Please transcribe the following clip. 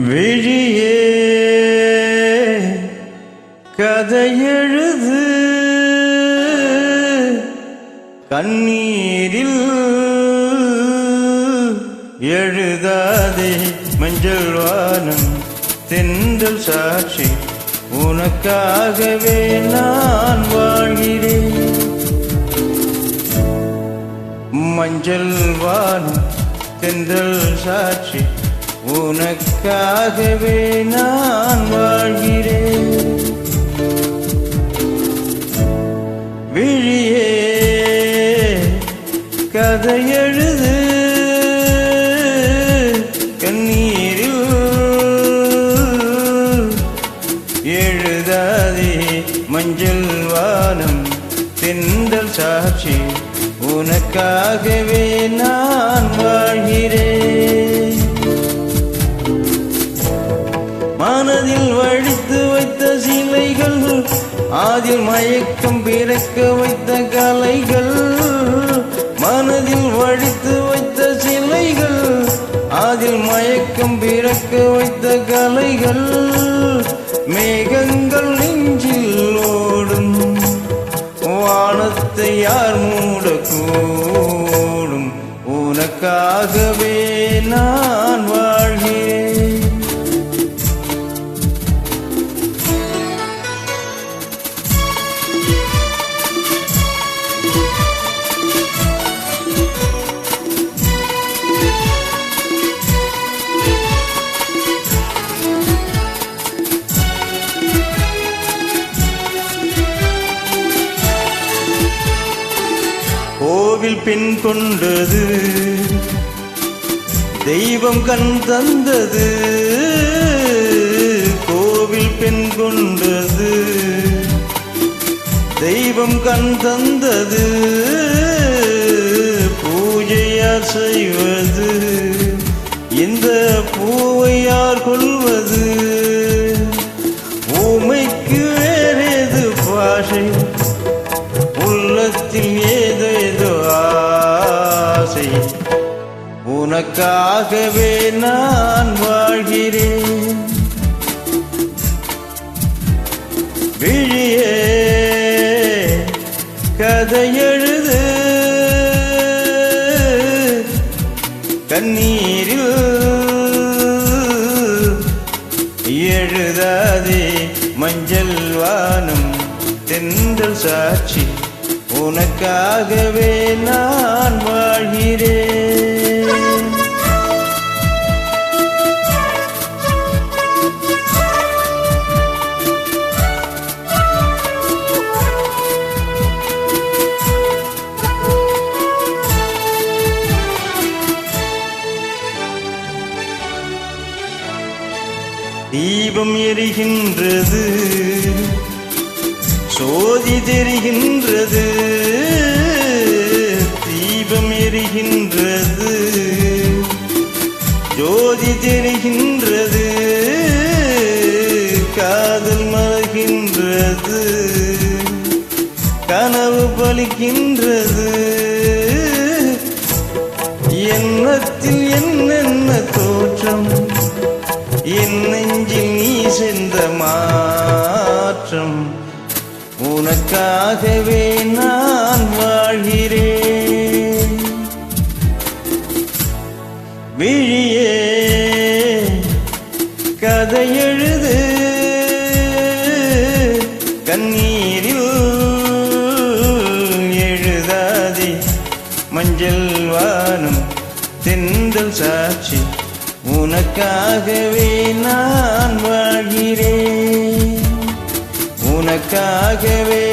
விழியே கதையெழுது கண்ணீரில் எழுதாதே மஞ்சள் வானம் தென்றல் சாட்சி உனக்காகவே நான் வாழ்கிறேன். மஞ்சள் வானம் தென்றல் சாட்சி உனக்காகவே நான் வாழ்கிறேன். விழியே கதையெழுது கண்ணீரில் எழுதாதே மஞ்சள் வானம் தென்றல் சாட்சி உனக்காகவே நான் வாழ்கிறேன். மனதில் வழித்து வைத்த சிலைகள் அதில் மயக்கம் பிறக்க வைத்த கலைகள். மனதில் வழித்து வைத்த சிலைகள் அதில் மயக்கம் பிறக்க வைத்த கலைகள். மேகங்கள் நெஞ்சில் ஓடும் வானத்தை யார் மூடக்கூடும் உனக்காகவே நான் வாழ்கிறேன். கோவில் பெண் கொண்டது தெய்வம் கண் தந்தது. கோவில் பெண் கொண்டது தெய்வம் கண் தந்தது. பூஜையார் செய்வது இந்த பூவை யார் கொள்வது. ஊமைக்கு வேறேது பாஷை உள்ளத்தில் ஏதேதோ ஆசை உனக்காகவே நான் வாழ்கிறேன். விழியே கதையெழுது கண்ணீரில் எழுதாதே மஞ்சள் வானம் தென்றல் சாட்சி உனக்காகவே நான் வாழ்கிறேன். தீபம் எரிகின்றது சோதி தெரிகின்றது. தீபம் எரிகின்றது ஜோதி தெரிகின்றது. காதல் மலர்கின்றது கனவு பலிக்கின்றது. எண்ணத்தில் என்னென்ன தோற்றம் என் நெஞ்சில் நீ சென்ற மாற்றம் உனக்காகவே நான் வாழ்கிறேன். விழியே கதையெழுது கண்ணீரில் எழுதாதே மஞ்சள் வானம் தென்றல் சாட்சி உனக்காகவே நான் வாழ்கிறேன். உனக்காகவே